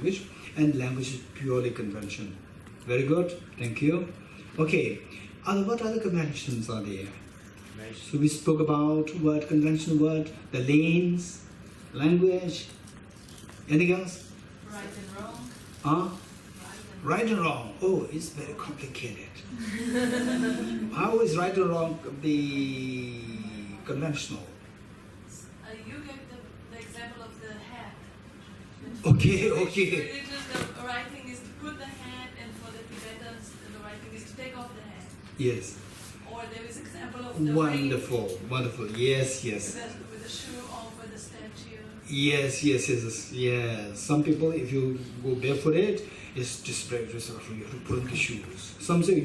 language, and language is purely convention. Very good, thank you. Okay, what other conventions are there? So we spoke about word convention, word, the lanes, language. Anything else? Right and wrong. Huh? Right and wrong. Oh, it's very complicated. How is right and wrong the conventional? You get the example of the hat. Okay, In okay. religion, the right thing is to put the hat, and for the Tibetans, the right thing is to take off the hat. Yes. Or there is example of the Wonderful, ring wonderful. Yes, yes. with the shoe over the statue. Yes, yes, yes, yes. Some people, if you go barefooted, it's disrespectful. You have to put on the shoes. Some say,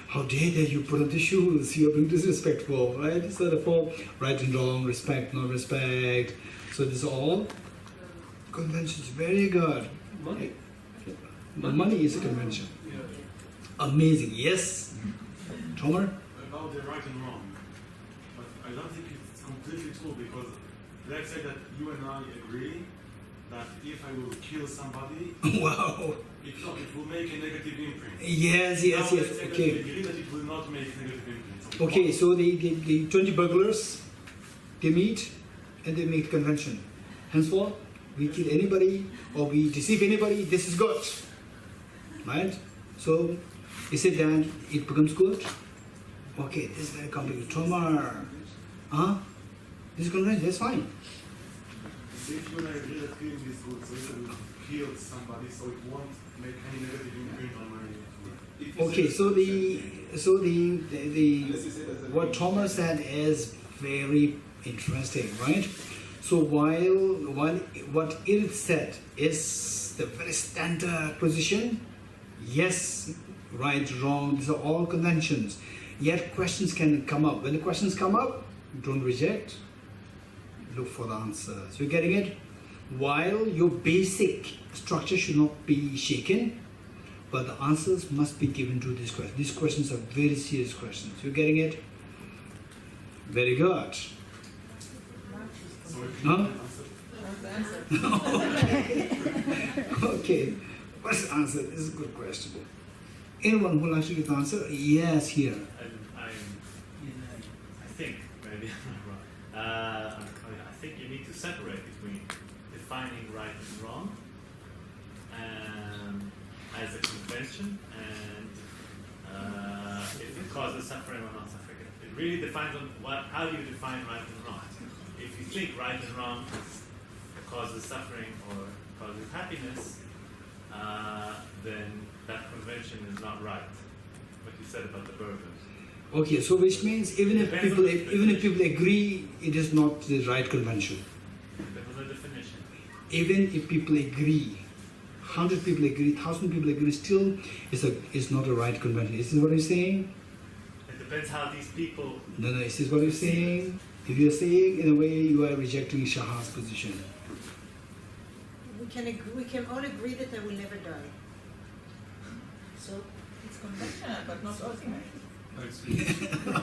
how dare you put on the shoes? You are being disrespectful, right? So therefore, right and wrong, respect, not respect. So this is all conventions. Very good. Money. Money is a convention. Amazing. Yes. Tomer? About the right and wrong. But I don't think it's completely true, because let's say that you and I agree that if I will kill somebody, Wow. it will make a negative imprint. Yes, yes, Now, yes. let's say that we Okay. agree that it will not make negative imprints. Okay, so the 20 burglars, they meet and they make convention. Henceforth, we kill anybody or we deceive anybody, this is good. Right? So, is it then it becomes good? Okay, this is very complicated. Tomar. Huh? This is convention, that's fine. If you and I agree that killing is good, so if I will kill somebody, so it won't make any negative imprint on my. Okay, so what Thomas said is very interesting, right? So while what it said is the very standard position, yes, right, wrong, these are all conventions. Yet questions can come up. When the questions come up, don't reject. Look for the answers. You're getting it? While your basic structure should not be shaken, but the answers must be given to these questions. These questions are very serious questions. You're getting it? Very good. Huh? Okay. What's the answer? This is a good question. Anyone who likes to give the answer? Yes, here. I think, maybe I'm not wrong. I think you need to separate between defining right and wrong as a convention and if it causes suffering or not suffering. It really depends on how you define right and wrong. If you think right and wrong causes suffering or causes happiness, then that convention is not right. What you said about the burgers. Okay, so which means even if people agree, it is not the right convention. Depends on the definition. Even if people agree, 100 people agree, 1,000 people agree, still is not a right convention. Is this what you're saying? It depends how these people. No, is this what you're saying? If you're saying, in a way, you are rejecting Shaha's position. We can all agree that I will never die. So It's conventional, but not ultimate.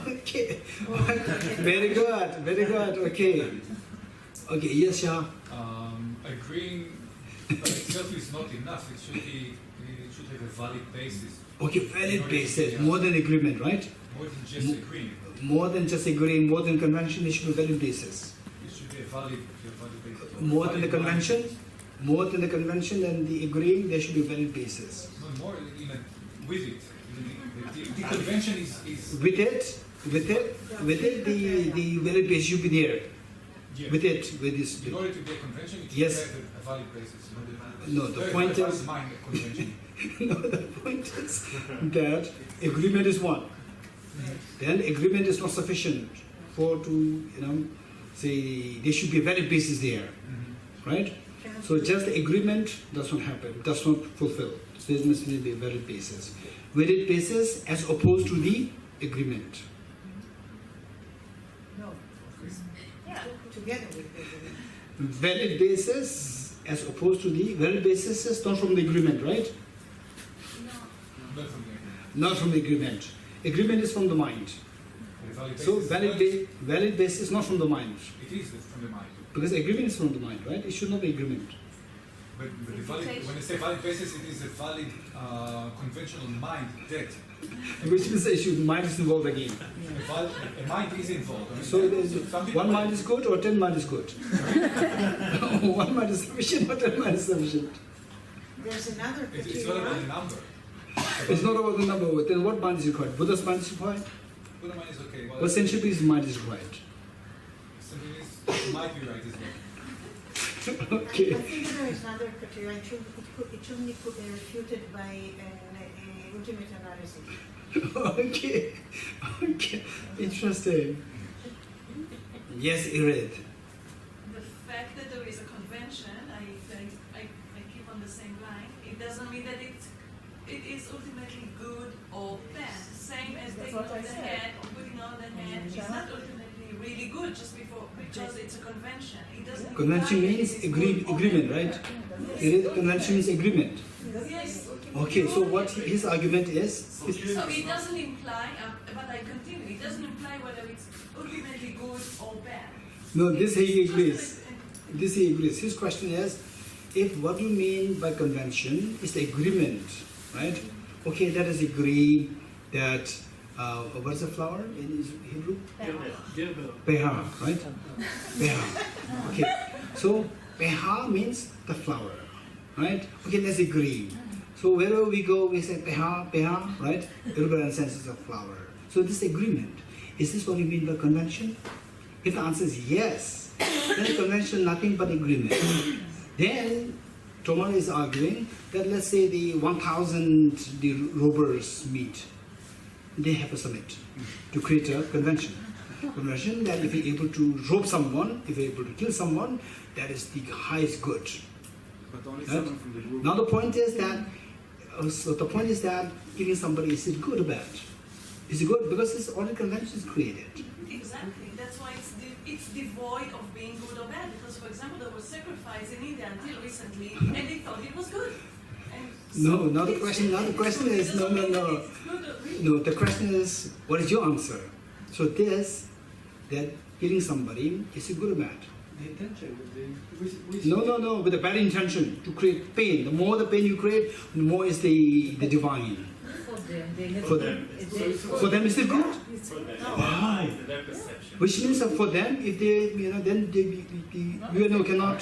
Okay. Very good, very good. Okay. Okay, yes, Shah. Agreeing by itself is not enough. It should have a valid basis. Okay, valid basis, more than agreement, right? More than just agreeing. More than just agreeing, more than convention, it should be valid basis. It should be a valid basis. More than the convention, more than the convention and the agreeing, there should be valid basis. No, more with it. The convention is With it, the valid basis should be there. yeah. With this. In order to be a convention, it should Yes. have a valid basis. No, the point is. Mind a convention. No, the point is that agreement is one. Then agreement is not sufficient say there should be a valid basis there, right? So just the agreement does not happen, does not fulfill. So there must be a valid basis. Valid basis as opposed to the agreement. no, Yeah. together with the agreement. Valid basis as opposed to the valid basis is not from the agreement, right? Not from the agreement. Not from the agreement. Agreement is from the mind. The valid So basis valid basis not from the mind. it is from the mind. Because agreement is from the mind, right? It should not be agreement. But the valid, when I say valid basis, it is a valid conventional mind that Which means issue, mind is involved again. a mind is involved. I mean, So there's some people one mind is good or 10 mind is good. One mind is sufficient or 10 mind is sufficient. There's another it's not about the criteria. number. It's not about the number. Then what mind is required? Buddha's mind is required? Buddha mind is okay. Well, What centuries mind is required? something is might be right as well. Okay. I think there is another criteria. It shouldn't be refuted by an ultimate analysis. Okay. Okay. Interesting. Yes, Irid. The fact that there is a convention, I keep on the same line, it doesn't mean that it is ultimately good or bad. Same as That's taking what off I the said. head or putting on the head. It's not ultimately really good just because it's a convention. It doesn't Convention imply means it is good or agreement, bad. right? Irid, convention means agreement. Yes. Okay, so what his argument is, So it doesn't imply, but I continue, it doesn't imply whether it's ultimately good or bad. no, this he It's agrees. just This he agrees. His question is, if what you mean by convention is the agreement, right? Okay, let us agree that, what is the flower in Hebrew? Peha, right? Peha. Okay, so peha means the flower, right? Okay, let's agree. So wherever we go, we say peha, peha, right? Everybody understands it's a flower. So this agreement, is this what you mean by convention? If the answer is yes, then convention nothing but agreement. Then Tomar is arguing that let's say the 1,000 the robbers meet. They have a summit to create a convention. Convention that if you're able to rob someone, if you're able to kill someone, that is the highest good. But only Right? someone from the group. Now the point is that killing somebody, is it good or bad? Is it good? Because this already convention is created. Exactly. That's why it's devoid of being good or bad. Because, for example, there was sacrifice in India until recently, and they thought it was good. And No, so now the it's- question, now the question it is, no, doesn't no, mean that no. it's good or really. No, the question is, what is your answer? So this, that killing somebody, is it good or bad? The intention, which No, with a bad intention, to create pain. The more the pain you create, the more is the divine. For them, they have For them. They- For them, is it good? For them, Wow. to their perception. Which means that for them, if they, then they cannot.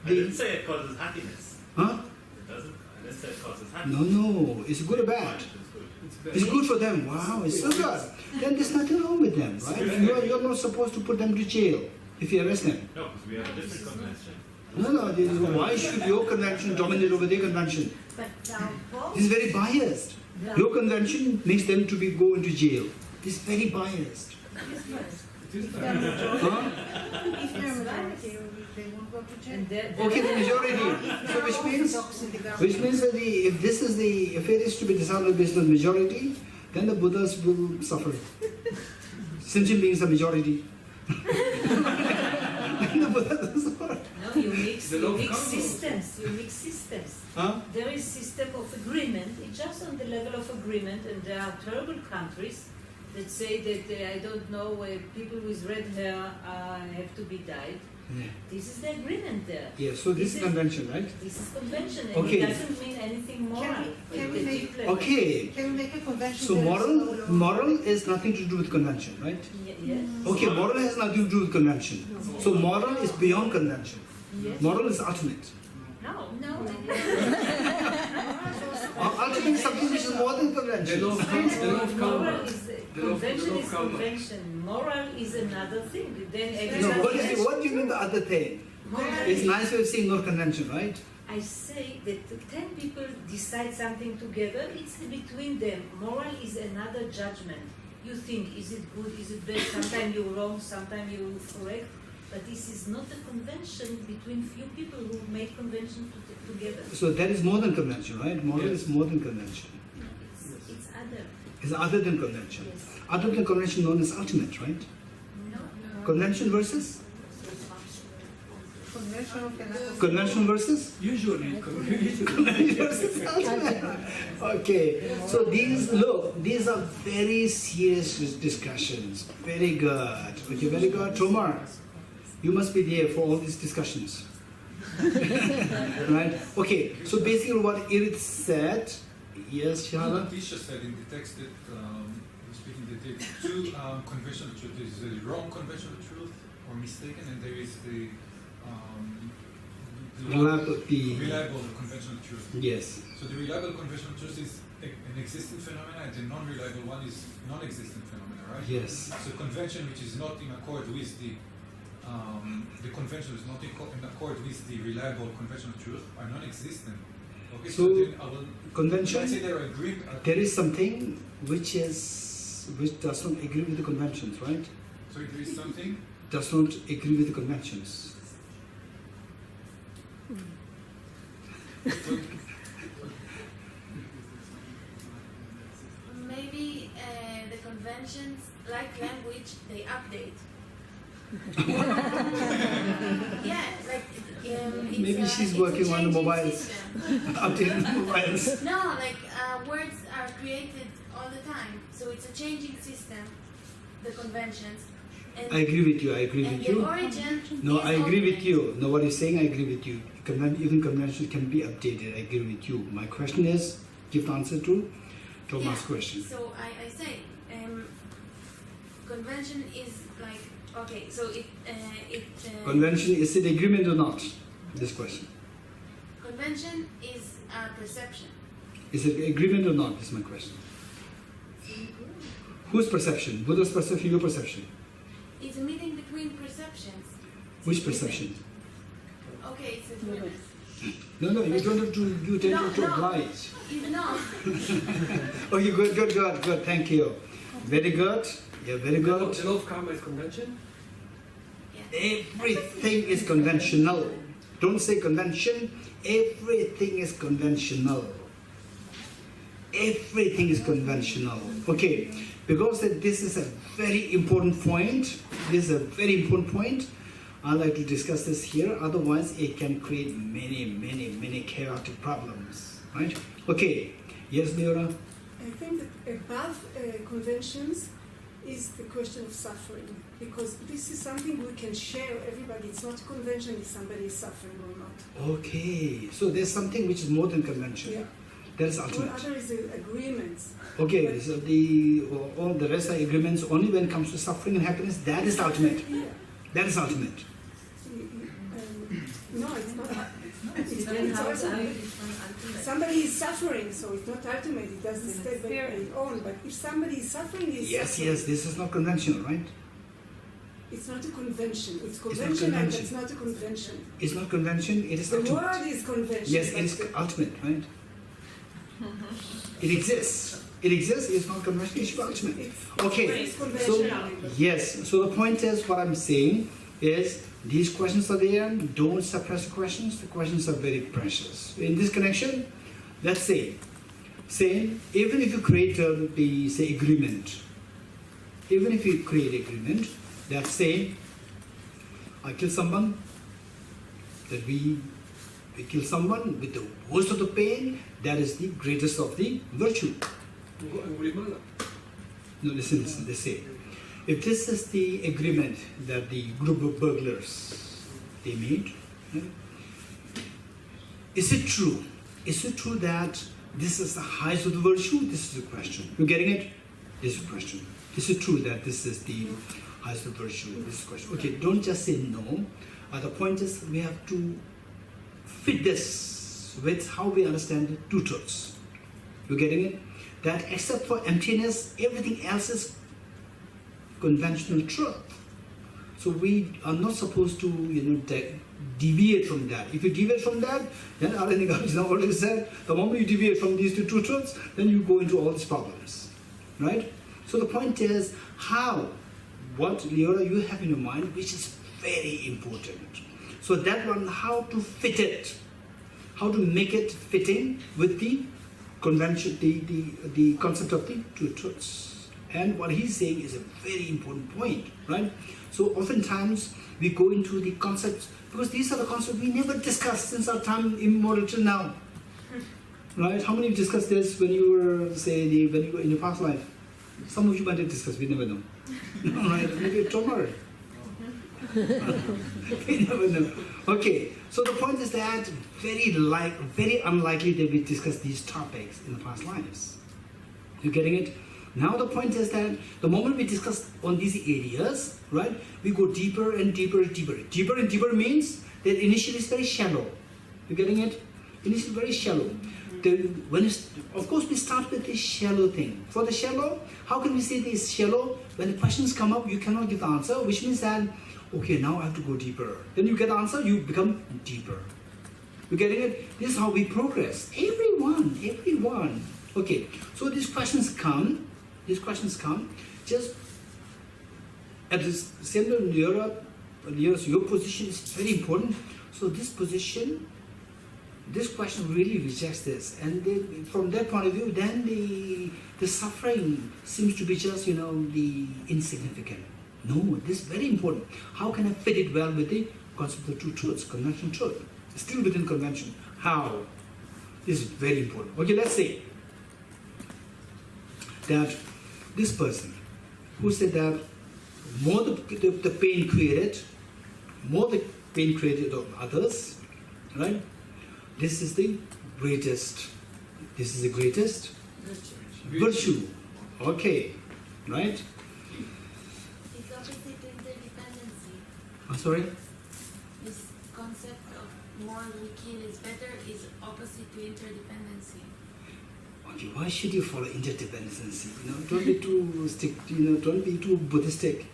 I didn't say it causes happiness. Huh? It doesn't. I didn't say it causes No, happiness. no. Is it good or bad? It's good. it's bad. It's good for them. Wow, it's so good. Then there's nothing wrong with them, right? You're not supposed to put them to jail if you arrest them. No, because we have a different convention. No. Why should your convention dominate over their convention? But now both. This is very biased. Your convention makes them to go into jail. It's very biased. It is If bad. they're majority, Huh? if they're majority, they won't go to jail. Okay, the majority. So which means that if it is to be decided based on majority, then the Buddhas will suffer. Sentient beings are majority. Then the Buddhas will suffer. No, you mix, The you law of mix karma. systems. Huh? There is system of agreement. It's just on the level of agreement, and there are terrible countries that say that I don't know, people with red hair have to be dyed. Yeah. This is the agreement there. Yeah, so this is convention, right? This is convention, and Okay. it doesn't mean anything moral. Can we At the make- deep level. Okay. Can we make a convention? So that is moral is nothing to do with convention, right? Yes. Okay, moral has nothing to do with convention. So moral is beyond convention. Yes. Moral is ultimate. No. Ultimate is something which is more than The convention. law of karma. The law of karma. Moral is The law of convention is karma. convention. Moral is another thing. Then No, everybody what do you mean the other thing? Moral It's nice way of saying no convention, right? I say that 10 people decide something together, it's between them. Moral is another judgment. You think, is it good, is it bad? Sometimes you're wrong, sometimes you're correct. But this is not a convention between few people who make convention together. So that is more than convention, right? Moral Yes. is more than convention. It's other. It's other than convention. Yes. Other than convention known as ultimate, right? No. Convention versus? Convention versus? Usually, Convention versus ultimate. Okay, so these are very serious discussions. Very good. Okay, very good. Tomar, you must be there for all these discussions. Right? Okay, so basically what Irit said, yes, Shahada? Tisha said in the text that, speaking the text, two conventional truth is the wrong conventional truth or mistaken, and there is the reliable conventional truth. Yes. So the reliable conventional truth is an existent phenomena, and the non-reliable one is non-existent phenomena, right? Yes. So convention which is not in accord with the convention is not in accord with the reliable conventional truth are non-existent. Okay, So, then I will convention, let's say there are there is something which does not agree with the conventions, right? so there is something. Does not agree with the conventions. So, Maybe the conventions, like language, they update. Yeah, like it's Maybe she's it's a working on the changing mobiles. system. Updating the mobiles. No, like words are created all the time, so it's a changing system. The conventions. And, I agree with you, I agree and with the you. origin. No, is I agree with ultimate. you. No, what you're saying, I agree with you. Even conventions can be updated. I agree with you. My question is, give the answer to Thomas' Yeah, question. So I say, convention is like, okay, so it Convention, is it agreement or not? This question. convention is a perception. Is it agreement or not? Is my question. Whose perception? Buddha's perception, your perception? It's a meeting between perceptions. Which perception? Okay, it's agreement. No, you don't have to, you tend No, to no. oblige. No, Okay, good, thank you. Very good, yeah, very good. The law of karma is convention? Everything is conventional. Don't say convention, everything is conventional. Everything is conventional. Okay, because this is a very important point. This is a very important point. I'd like to discuss this here. Otherwise, it can create many chaotic problems. Right? Okay. Yes, Leora? I think that above conventions is the question of suffering, because this is something we can share everybody. It's not a convention if somebody is suffering or not. Okay. So there's something which is more than convention. Yeah. That is All ultimate. other is the agreements. Okay, so all the rest are agreements only when it comes to suffering and happiness. That is ultimate. Yeah. That is ultimate. No, it's not. It's Then how is ultimate. ultimate? Somebody is suffering, so it's not ultimate. It doesn't stay by its own. But if somebody is suffering, Yes, this is not conventional, right? It's not a convention. It's not conventional, but convention. it's not a convention. It's not convention, it is The ultimate. word is convention. Yes, but it is the- ultimate, right? It exists. It exists, it's not conventional, it's ultimate. it's Okay, it's so conventional. yes, so the point is, what I'm saying is, these questions are there, don't suppress the questions are very precious. In this connection, let's say, even if you create the, say, agreement, even if you create agreement, that say, I kill someone, that we kill someone with the worst of the pain, that is the greatest of the virtue. Angulimala. No, listen, they say, if this is the agreement that the group of burglars, they made, right? Is it true? Is it true that this is the highest of the virtue? This is the question. You getting it? This is the question. Is it true that this is the highest of the virtue? This is the question. Okay, don't just say no. The point is, we have to fit this with how we understand the two truths. You getting it? That except for emptiness, everything else is conventional truth. So we are not supposed to, deviate from that. If you deviate from that, then Aranigam already said, the moment you deviate from these two truths, then you go into all these problems, right? So the point is what Leora you have in your mind, which is very important. So that one, how to fit it, how to make it fitting with the convention, the concept of the two truths. And what he's saying is a very important point, right? So oftentimes we go into the concepts, because these are the concepts we never discussed since our time immemorial till now. Right? How many of you discussed this when you were, when you were in your past life? Some of you might have discussed, we never know. Right? Maybe tomorrow. We never know. Okay, so the point is that very unlikely that we discuss these topics in the past lives. You getting it? Now the point is that the moment we discuss on these areas, right, we go deeper and deeper and deeper. Deeper and deeper means that initially it's very shallow. You getting it? Initially very shallow. Then of course we start with this shallow thing. For the shallow, how can we say this shallow? When the questions come up, you cannot give the answer, which means that, okay, now I have to go deeper. Then you get the answer, you become deeper. You getting it? This is how we progress. Everyone. Okay, so these questions come, just at this center in Europe, your position is very important. So this position, this question really rejects this, and then, from that point of view, then the suffering seems to be just, the insignificant. No, this is very important. How can I fit it well with the concept of two truths, conventional truth? Still within convention. How? This is very important. Okay, let's say that this person who said that more the pain created, more the pain created of others, right? This is the greatest virtue. Okay, right? It's opposite to interdependency. I'm sorry? This concept of more we kill is better is opposite to interdependency. Okay, why should you follow interdependency? Don't be too don't be too Buddhistic.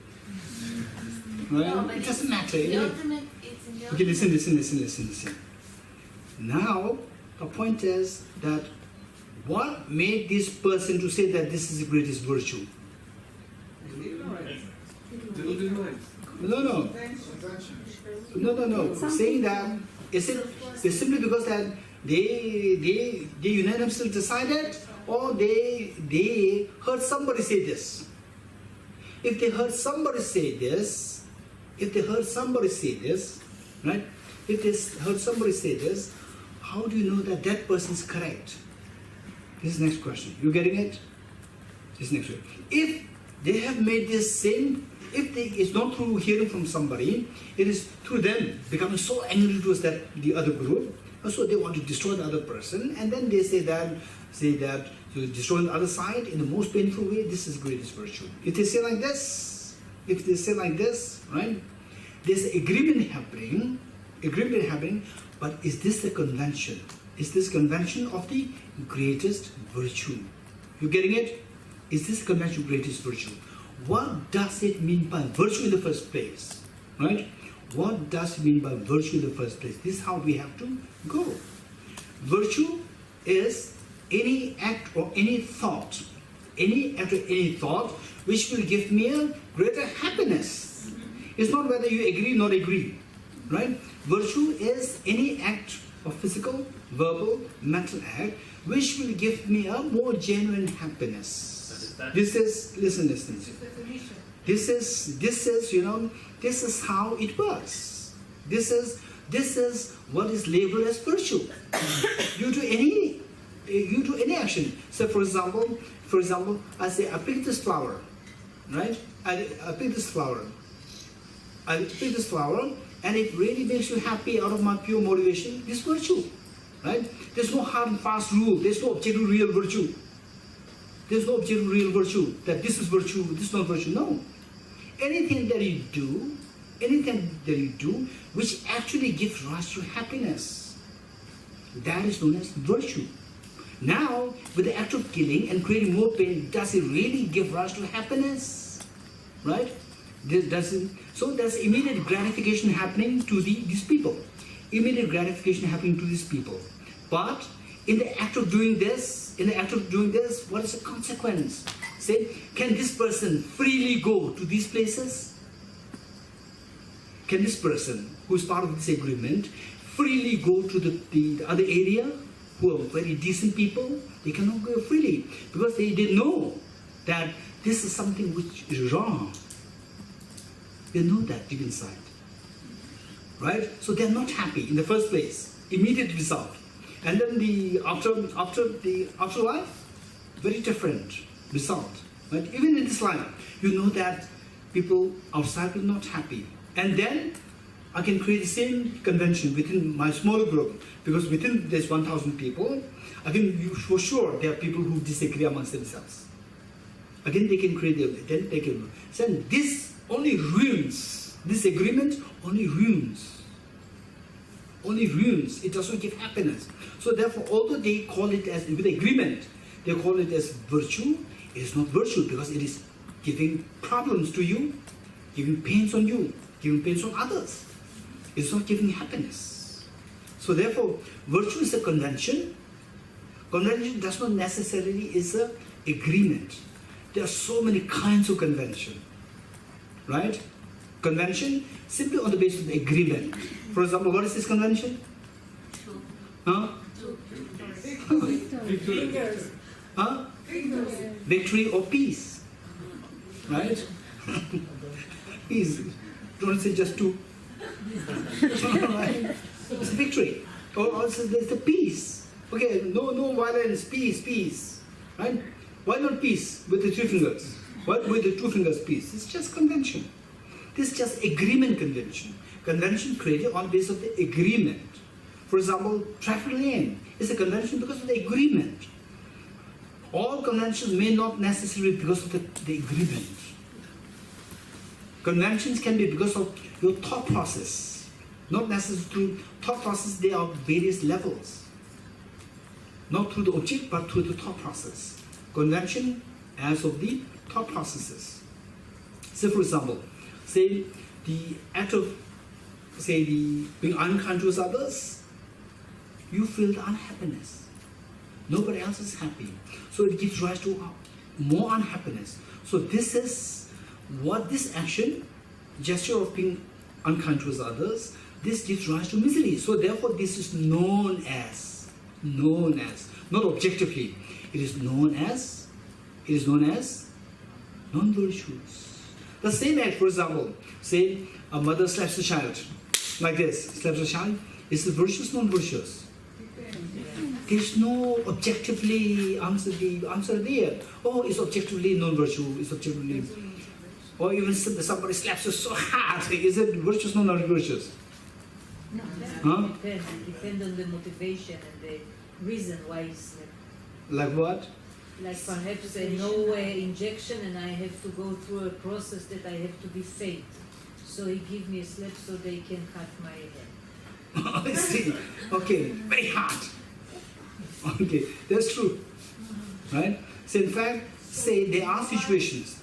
Right? No, but it doesn't matter. The ultimate, it's in the Okay, ultimate. listen. Now, the point is that what made this person to say that this is the greatest virtue? No. Saying that, is it simply because that they unanimously decided, or they heard somebody say this? If they heard somebody say this, right? If they heard somebody say this, how do you know that that person is correct? This is the next question. You getting it? This is next question. If they have made this same, it's not through hearing from somebody, it is through them becoming so angry towards the other group, so they want to destroy the other person, and then they say that to destroy the other side in the most painful way. This is greatest virtue. If they say like this, right? There's agreement happening, but is this the convention? Is this convention of the greatest virtue? You getting it? Is this convention greatest virtue? What does it mean by virtue in the first place? Right? What does it mean by virtue in the first place? This is how we have to go. Virtue is any act or any thought, which will give me a greater happiness. It's not whether you agree or not agree, right? Virtue is any act of physical, verbal, mental act which will give me a more genuine happiness. This is, listen. This is how it works. This is what is labeled as virtue. You do any action. So for example, I say I pick this flower, right? I pick this flower, and it really makes you happy out of my pure motivation. This virtue, right? There's no hard and fast rule. There's no objective real virtue. There's no objective real virtue that this is virtue, this is not virtue. No. Anything that you do which actually gives rise to happiness, that is known as virtue. Now, with the act of killing and creating more pain, does it really give rise to happiness? Right? So there's immediate gratification happening to these people. But in the act of doing this, what is the consequence? Say, can this person freely go to these places? Can this person, who is part of this agreement, freely go to the other area, who are very decent people? They cannot go freely because they know that this is something which is wrong. They know that deep inside, right? So they're not happy in the first place. Immediate result, and then the afterlife, very different result, right? Even in this life, you know that people outside will not happy. And then I can create the same convention within my smaller group, because within this 1,000 people, I can, for sure, there are people who disagree amongst themselves. Again, they can create then they can. So this only ruins, this agreement only ruins. Only ruins, it doesn't give happiness. So therefore, although they call it as, with agreement, they call it as virtue, it is not virtue because it is giving problems to you, giving pains on you, giving pains on others. It's not giving happiness. So therefore, virtue is a convention. Convention does not necessarily is a agreement. There are so many kinds of convention, right? Convention simply on the basis of the agreement. For example, what is this convention? Huh? Fingers. Huh? Fingers. Victory or peace, right? Peace. Don't say just two. Right? It's victory. Or also there's the peace. Okay, no violence, peace, right? Why not peace with the three fingers? Why with the two fingers peace? It's just convention. This is just agreement convention. Convention created on the basis of the agreement. For example, traffic lane is a convention because of the agreement. All conventions may not necessarily be because of the agreement. Conventions can be because of your thought process. Not necessarily through thought process, there are various levels. Not through the object, but through the thought process. Convention as of the thought processes. So for example, say the act of, say the being unkind to others, you feel the unhappiness. Nobody else is happy. So it gives rise to more unhappiness. So this is what this action, gesture of being unkind to others, this gives rise to misery. So therefore this is known as, not objectively, it is known as non-virtues. The same act, for example, say a mother slaps a child, like this, slaps a child, is it virtuous, non-virtuous? There's no objectively answer there. Oh, it's objectively non-virtue, it's objectively, or even somebody slaps you so hard, is it virtuous, non-virtuous? No, Huh? it depends on the motivation and the reason why it's Like what? like perhaps no injection and I have to go through a process that I have to be fake. So he give me a slap so they can cut my hair. I see. Okay, very hard. Okay, that's true. Right? So in fact, say there are situations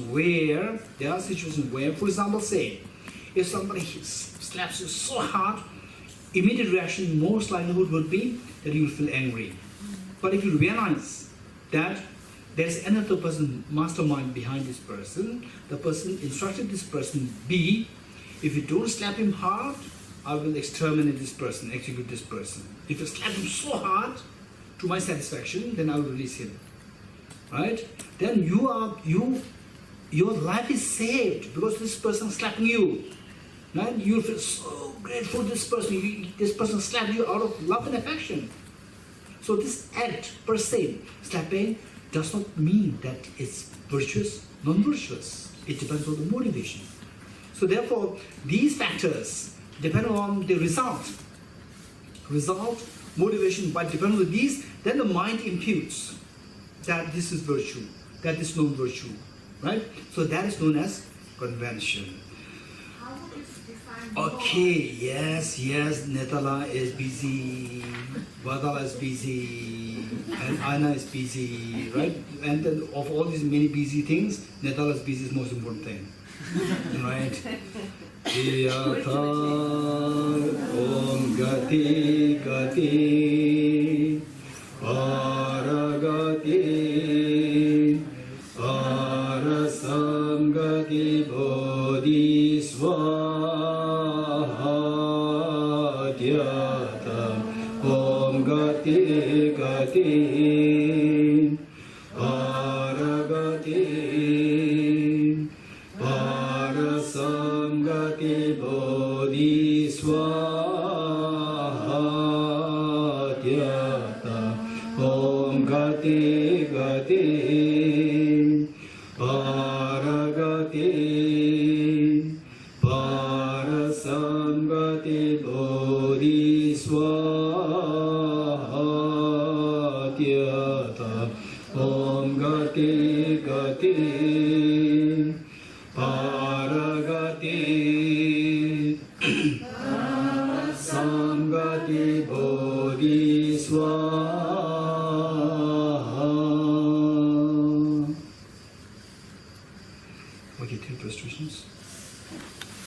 where, for example, say, if somebody slaps you so hard, immediate reaction, most likelihood would be that you will feel angry. But if you realize that there's another person, mastermind behind this person, the person instructed this person, B, if you don't slap him hard, I will exterminate this person, execute this person. If you slap him so hard, to my satisfaction, then I will release him. Right? Then your life is saved because this person is slapping you. Right? You feel so grateful to this person. This person slapped you out of love and affection. So this act per se, slapping, does not mean that it's virtuous, non-virtuous. It depends on the motivation. So therefore, these factors depend on the result. Result, motivation, but depending on these, then the mind imputes that this is virtue, that is non-virtue, right? So that is known as convention. How would you define Okay, yes, Netala is busy, Vadala is busy, and Anna is busy, right? And then of all these many busy things, Netala's busy is the most important thing, right? Yatha Om Gati Gati Aragati Arasam Gati Bodhisvaha Yatha Om Gati Gati Aragati Parasam Gati Bodhisvaha Yatha Om Gati Gati Paragati Satyata Om Gati Gati Paragati Samgati Bodhi Swaha. Okay, 10 prostrations.